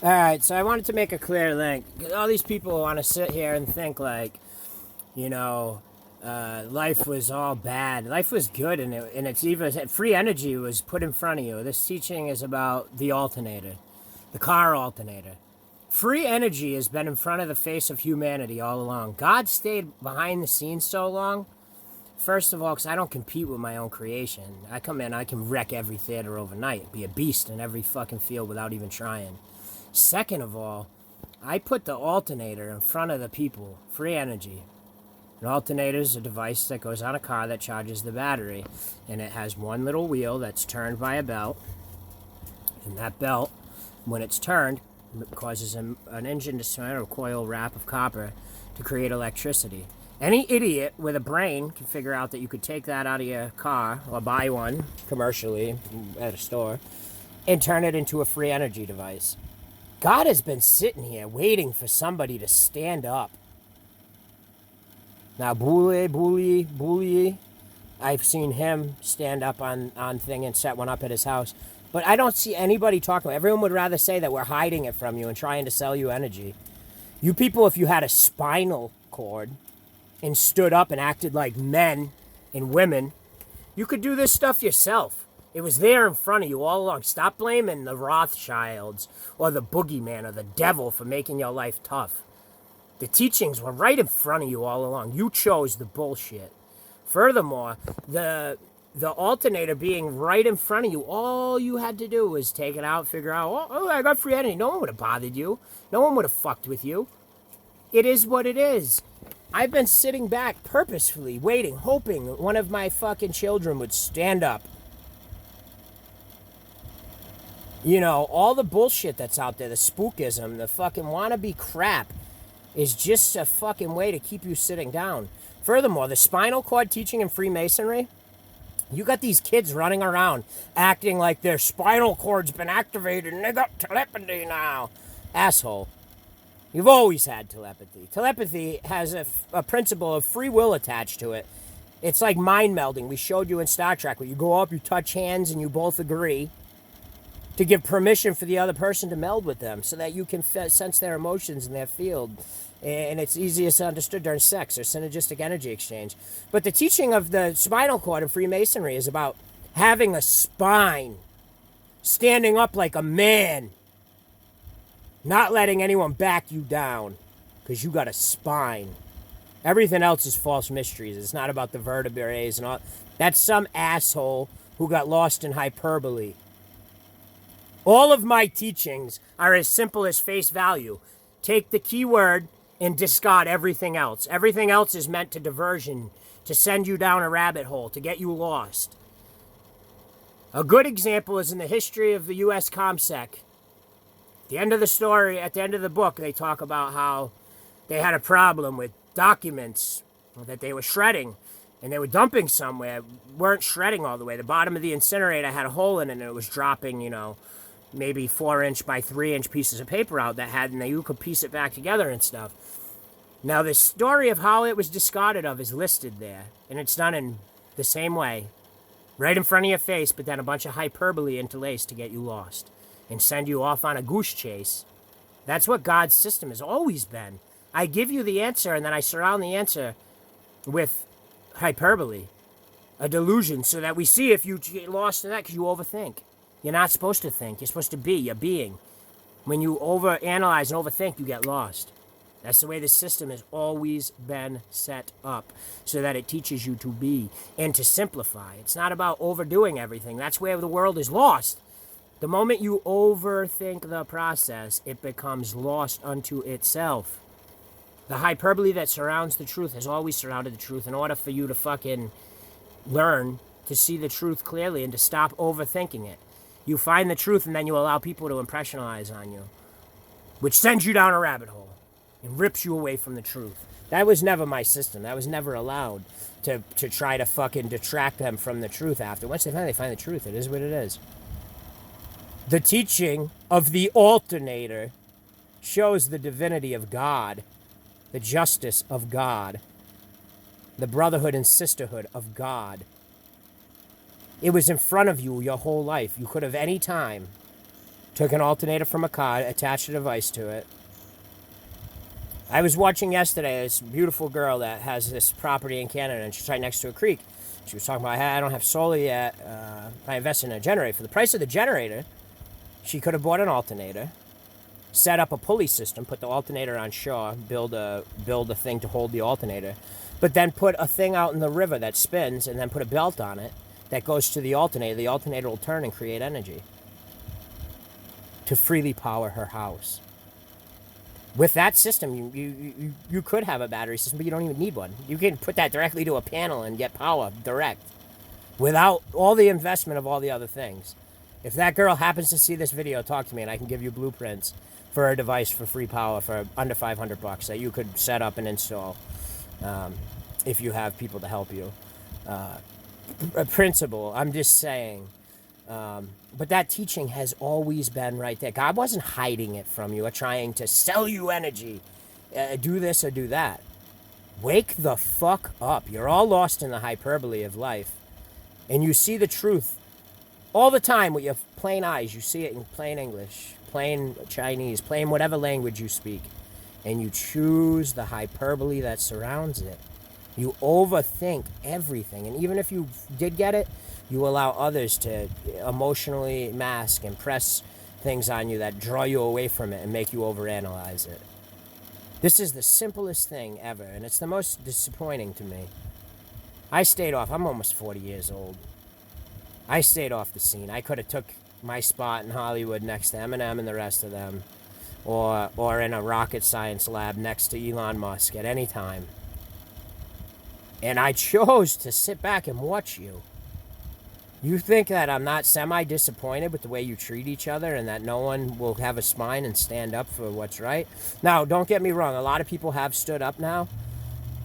All right, so I wanted to make a clear link. All these people want to sit here and think like, you know, life was all bad. Life was good, and it's even free energy was put in front of you. This teaching is about the alternator, the car alternator. Free energy has been in front of the face of humanity all along. God stayed behind the scenes so long. First of all, because I don't compete with my own creation. I come in, I can wreck every theater overnight, be a beast in every fucking field without even trying. Second of all, I put the alternator in front of the people. Free energy. An alternator is a device that goes on a car that charges the battery. And it has one little wheel that's turned by a belt. And that belt, when it's turned, causes an engine to spin a coil wrap of copper to create electricity. Any idiot with a brain can figure out that you could take that out of your car or buy one commercially at a store and turn it into a free energy device. God has been sitting here waiting for somebody to stand up. Now, Bully, I've seen him stand up on thing and set one up at his house. But I don't see anybody talking. Everyone would rather say that we're hiding it from you and trying to sell you energy. You people, if you had a spinal cord and stood up and acted like men and women, you could do this stuff yourself. It was there in front of you all along. Stop blaming the Rothschilds or the boogeyman or the devil for making your life tough. The teachings were right in front of you all along. You chose the bullshit. Furthermore, the alternator being right in front of you, all you had to do was take it out, figure out, oh, I got free energy. No one would have bothered you. No one would have fucked with you. It is what it is. I've been sitting back purposefully, waiting, hoping one of my fucking children would stand up. You know, all the bullshit that's out there, the spookism, the fucking wannabe crap, is just a fucking way to keep you sitting down. Furthermore, the spinal cord teaching in Freemasonry, you got these kids running around acting like their spinal cord's been activated and they got telepathy now. Asshole. You've always had telepathy. Telepathy has a principle of free will attached to it. It's like mind melding. We showed you in Star Trek where you go up, you touch hands, and you both agree to give permission for the other person to meld with them so that you can sense their emotions in their field. And it's easiest understood during sex or synergistic energy exchange. But the teaching of the spinal cord in Freemasonry is about having a spine, standing up like a man, not letting anyone back you down because you got a spine. Everything else is false mysteries. It's not about the vertebrae and all. That's some asshole who got lost in hyperbole. All of my teachings are as simple as face value. Take the keyword and discard everything else. Everything else is meant to diversion, to send you down a rabbit hole, to get you lost. A good example is in the history of the U.S. ComSec. At the end of the story, at the end of the book, they talk about how they had a problem with documents that they were shredding, and they were dumping somewhere, weren't shredding all the way. The bottom of the incinerator had a hole in it, and it was dropping, maybe 4-inch by 3-inch pieces of paper out that had, and you could piece it back together and stuff. Now, the story of how it was discarded of is listed there, and it's done in the same way, right in front of your face, but then a bunch of hyperbole interlaced to get you lost and send you off on a goose chase. That's what God's system has always been. I give you the answer, and then I surround the answer with hyperbole, a delusion, so that we see if you get lost in that because you overthink. You're not supposed to think. You're supposed to be. You're being. When you overanalyze and overthink, you get lost. That's the way the system has always been set up, so that it teaches you to be and to simplify. It's not about overdoing everything. That's where the world is lost. The moment you overthink the process, it becomes lost unto itself. The hyperbole that surrounds the truth has always surrounded the truth in order for you to fucking learn to see the truth clearly and to stop overthinking it. You find the truth and then you allow people to impressionize on you, which sends you down a rabbit hole and rips you away from the truth. That was never my system. That was never allowed to try to fucking detract them from the truth after. Once they find the truth, it is what it is. The teaching of the alternator shows the divinity of God, the justice of God, the brotherhood and sisterhood of God. It was in front of you your whole life. You could have any time Took an alternator from a car, attached a device to it. I was watching yesterday this beautiful girl that has this property in Canada, and she's right next to a creek. She was talking about, hey, I don't have solar yet. I invested in a generator. For the price of the generator, she could have bought an alternator, set up a pulley system, put the alternator on shore, build a thing to hold the alternator, but then put a thing out in the river that spins, and then put a belt on it that goes to the alternator. The alternator will turn and create energy to freely power her house. With that system, you could have a battery system, but you don't even need one. You can put that directly to a panel and get power direct without all the investment of all the other things. If that girl happens to see this video, talk to me, and I can give you blueprints for a device for free power for under $500 that you could set up and install if you have people to help you. A principle, I'm just saying. But that teaching has always been right there. God wasn't hiding it from you or trying to sell you energy. Do this or do that. Wake the fuck up. You're all lost in the hyperbole of life. And you see the truth all the time with your plain eyes. You see it in plain English, plain Chinese, plain whatever language you speak. And you choose the hyperbole that surrounds it. You overthink everything. And even if you did get it, you allow others to emotionally mask and press things on you that draw you away from it and make you overanalyze it. This is the simplest thing ever, and it's the most disappointing to me. I stayed off. I'm almost 40 years old. I stayed off the scene. I could have took my spot in Hollywood next to Eminem and the rest of them, or in a rocket science lab next to Elon Musk at any time. And I chose to sit back and watch you. You think that I'm not semi-disappointed with the way you treat each other and that no one will have a spine and stand up for what's right? Now, don't get me wrong. A lot of people have stood up now.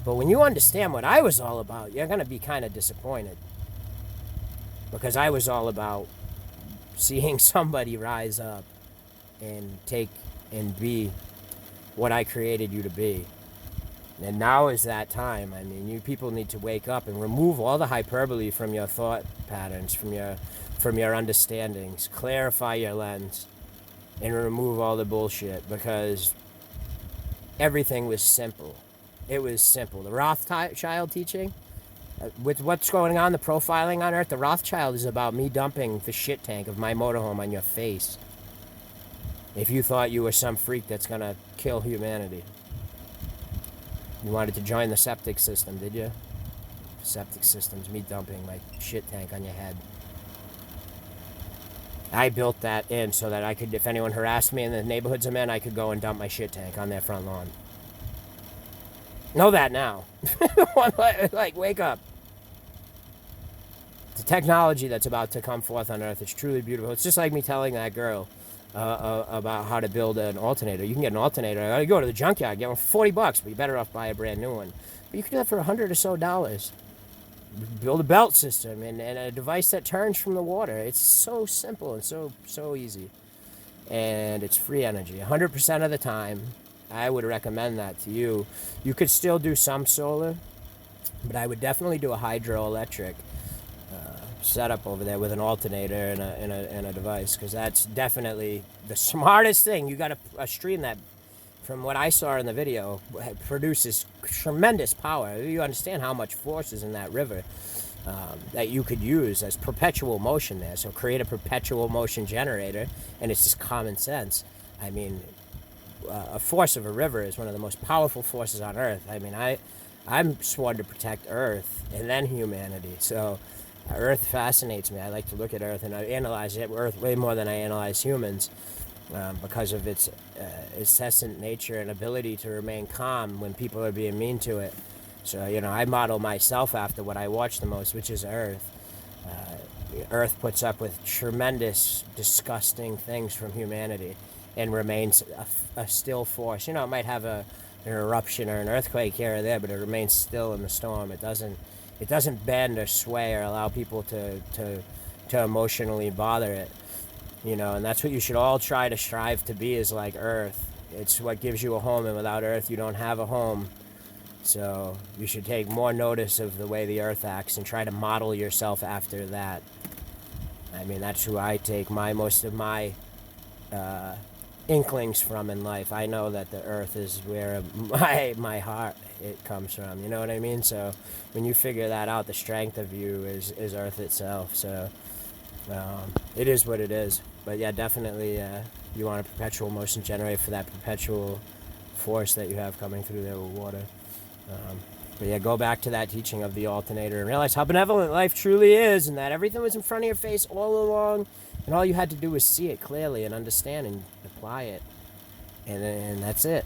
But when you understand what I was all about, you're going to be kind of disappointed. Because I was all about seeing somebody rise up and take and be what I created you to be. And now is that time. I mean, you people need to wake up and remove all the hyperbole from your thought patterns, from your understandings. Clarify your lens and remove all the bullshit, because everything was simple. It was simple. The Rothschild teaching, with what's going on, the profiling on Earth, the Rothschild is about me dumping the shit tank of my motorhome on your face. If you thought you were some freak that's going to kill humanity. You wanted to join the septic system, did you? Septic system's me dumping my shit tank on your head. I built that in so that I could, if anyone harassed me in the neighborhoods I'm in, I could go and dump my shit tank on their front lawn. Know that now. Like, wake up. The technology that's about to come forth on Earth is truly beautiful. It's just like me telling that girl about how to build an alternator. You can get an alternator. You go to the junkyard, get one for $40, but you're better off buy a brand new one. But you can do that for $100 or so. Build a belt system and a device that turns from the water. It's so simple and so easy. And it's free energy. 100% of the time, I would recommend that to you. You could still do some solar, but I would definitely do a hydroelectric setup over there with an alternator and a device, because that's definitely the smartest thing. You got a stream that, from what I saw in the video, produces tremendous power. You understand how much force is in that river that you could use as perpetual motion there. So create a perpetual motion generator, and it's just common sense. I mean, a force of a river is one of the most powerful forces on Earth. I mean, I'm sworn to protect Earth and then humanity. So Earth fascinates me. I like to look at Earth and I analyze Earth way more than I analyze humans because of its incessant nature and ability to remain calm when people are being mean to it. So, I model myself after what I watch the most, which is Earth. Earth puts up with tremendous, disgusting things from humanity and remains a still force. It might have an eruption or an earthquake here or there, but it remains still in the storm. It doesn't bend or sway or allow people to emotionally bother it. And that's what you should all try to strive to be, is like Earth. It's what gives you a home, and without Earth, you don't have a home. So you should take more notice of the way the Earth acts and try to model yourself after that. I mean, that's who I take most of my inklings from in life. I know that the earth is where my heart it comes from. You know what I mean? So when you figure that out, the strength of you is earth itself. So it is what it is. But yeah, definitely you want a perpetual motion generator for that perpetual force that you have coming through there with water. But yeah, go back to that teaching of the alternator and realize how benevolent life truly is, and that everything was in front of your face all along, and all you had to do was see it clearly and understand and apply it. And that's it.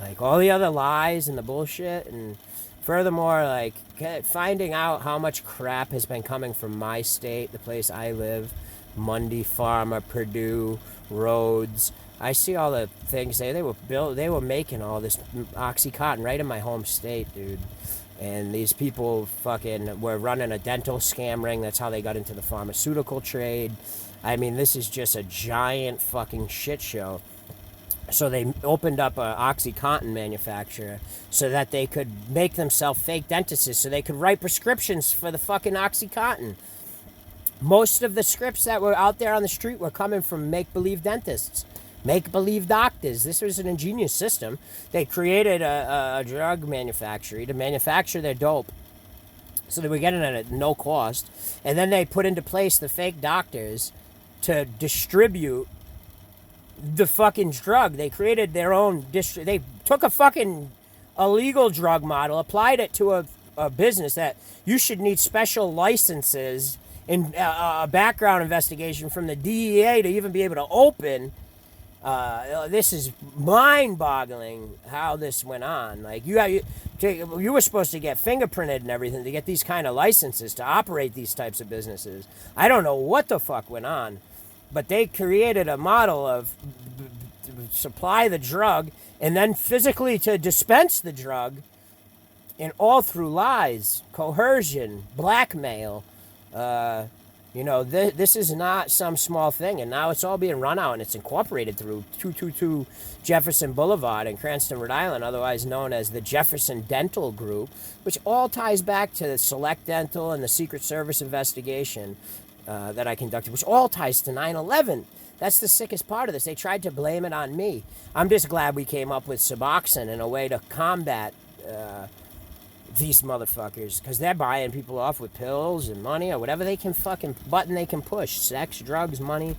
Like all the other lies and the bullshit, and furthermore, like finding out how much crap has been coming from my state, the place I live, Mundy Pharma, Purdue, Rhodes. I see all the things they were making all this OxyContin right in my home state, dude. And these people fucking were running a dental scam ring. That's how they got into the pharmaceutical trade. I mean, this is just a giant fucking shit show. So they opened up a OxyContin manufacturer so that they could make themselves fake dentists so they could write prescriptions for the fucking OxyContin. Most of the scripts that were out there on the street were coming from make-believe dentists, make-believe doctors. This was an ingenious system. They created a drug manufacturer to manufacture their dope. So they were getting it at no cost. And then they put into place the fake doctors to distribute the fucking drug. They created their own they took a fucking illegal drug model, applied it to a business that you should need special licenses and a background investigation from the DEA to even be able to open. This is mind-boggling how this went on. Like you were supposed to get fingerprinted and everything to get these kind of licenses to operate these types of businesses. I don't know what the fuck went on, but they created a model of supply the drug and then physically to dispense the drug, and all through lies, coercion, blackmail. This is not some small thing, and now it's all being run out, and it's incorporated through 222 Jefferson Boulevard in Cranston, Rhode Island, otherwise known as the Jefferson Dental Group, which all ties back to the Select Dental and the Secret Service investigation that I conducted, which all ties to 9/11. That's the sickest part of this. They tried to blame it on me. I'm just glad we came up with Suboxone in a way to combat these motherfuckers, because they're buying people off with pills and money or whatever they can fucking button they can push. Sex, drugs, money.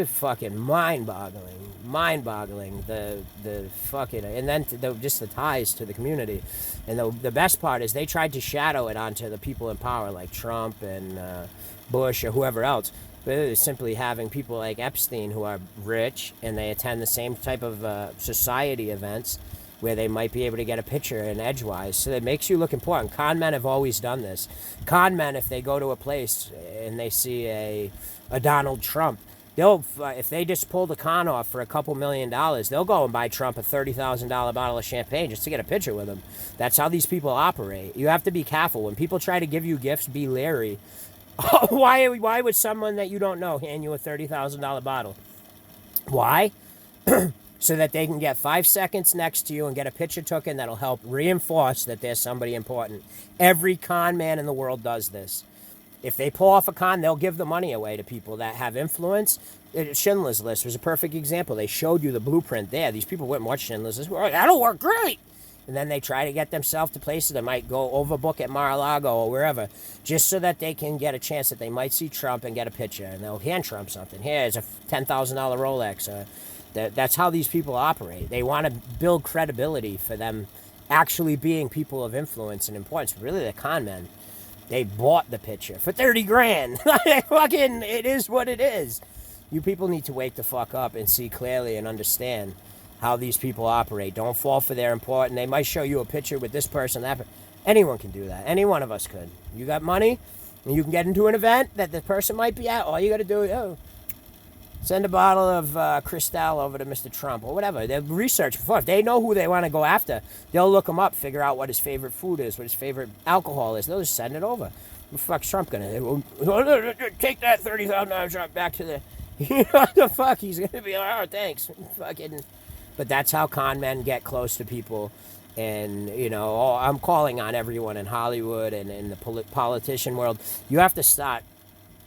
Fucking mind-boggling. The fucking, and then just the ties to the community. And the best part is they tried to shadow it onto the people in power like Trump and Bush or whoever else. But it is simply having people like Epstein who are rich and they attend the same type of society events where they might be able to get a picture in edgewise. So it makes you look important. Con men have always done this. Con men, if they go to a place and they see a Donald Trump, if they just pull the con off for a couple $1 million, they'll go and buy Trump a $30,000 bottle of champagne just to get a picture with him. That's how these people operate. You have to be careful. When people try to give you gifts, be leery. Why would someone that you don't know hand you a $30,000 bottle? Why? So that they can get 5 seconds next to you and get a picture taken that'll help reinforce that there's somebody important. Every con man in the world does this. If they pull off a con, they'll give the money away to people that have influence. Schindler's List was a perfect example. They showed you the blueprint there. These people wouldn't watch Schindler's List. That'll work great. And then they try to get themselves to places that might go overbook at Mar-a-Lago or wherever, just so that they can get a chance that they might see Trump and get a picture. And they'll hand Trump something. Here's a $10,000 Rolex. That's how these people operate. They want to build credibility for them actually being people of influence and importance. Really, they're con men. They bought the picture for 30 grand. Fucking, it is what it is. You people need to wake the fuck up and see clearly and understand how these people operate. Don't fall for their important. They might show you a picture with this person, that person. Anyone can do that. Any one of us could. You got money, and you can get into an event that the person might be at. All you got to do is, send a bottle of Cristal over to Mr. Trump or whatever. They'll research before. If they know who they want to go after, they'll look him up, figure out what his favorite food is, what his favorite alcohol is. They'll just send it over. What the fuck's Trump going to do? Take that $30,000 back to the... You know what the fuck? He's going to be like, oh, thanks. Fucking... But that's how con men get close to people. And, I'm calling on everyone in Hollywood and in the politician world. You have to start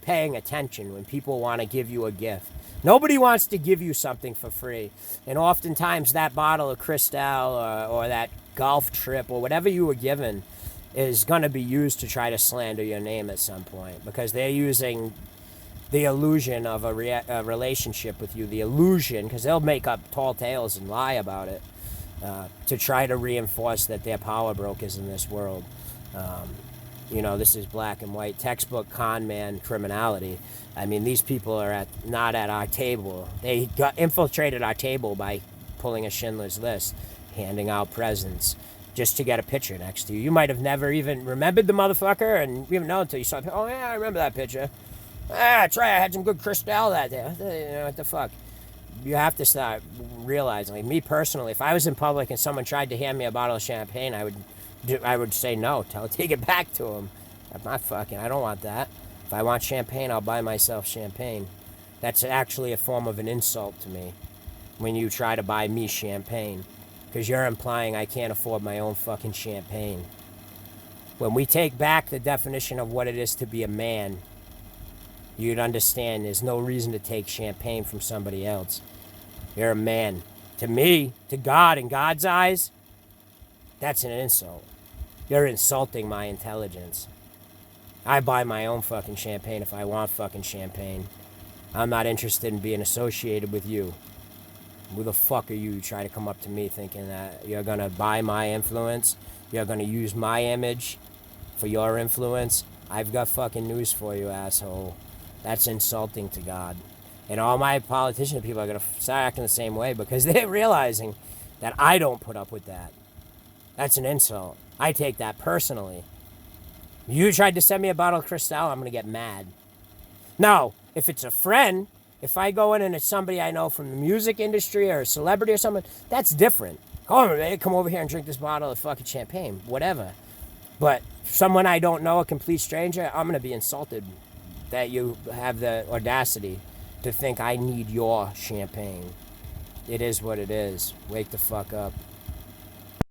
paying attention when people want to give you a gift. Nobody wants to give you something for free. And oftentimes that bottle of Cristal or that golf trip or whatever you were given is going to be used to try to slander your name at some point, because they're using the illusion of a relationship with you, the illusion, because they'll make up tall tales and lie about it to try to reinforce that they're power brokers in this world. This is black and white, textbook con man criminality. I mean, these people are not at our table. They infiltrated our table by pulling a Schindler's List, handing out presents, just to get a picture next to you. You might have never even remembered the motherfucker, and you didn't know until you saw it. Oh, yeah, I remember that picture. I had some good Cristal that day. What the fuck? You have to start realizing, like me personally, if I was in public and someone tried to hand me a bottle of champagne, I would say no. Take it back to them. I don't want that. If I want champagne, I'll buy myself champagne. That's actually a form of an insult to me when you try to buy me champagne, because you're implying I can't afford my own fucking champagne. When we take back the definition of what it is to be a man, you'd understand there's no reason to take champagne from somebody else. You're a man. To me, to God, in God's eyes, that's an insult. You're insulting my intelligence. I buy my own fucking champagne if I want fucking champagne. I'm not interested in being associated with you. Who the fuck are you to try to come up to me thinking that you're going to buy my influence? You're going to use my image for your influence? I've got fucking news for you, asshole. That's insulting to God. And all my politician people are going to start acting the same way, because they're realizing that I don't put up with that. That's an insult. I take that personally. You tried to send me a bottle of Cristal, I'm going to get mad. Now, if it's a friend, if I go in and it's somebody I know from the music industry or a celebrity or something, that's different. Come over here and drink this bottle of fucking champagne, whatever. But someone I don't know, a complete stranger, I'm going to be insulted that you have the audacity to think I need your champagne. It is what it is. Wake the fuck up.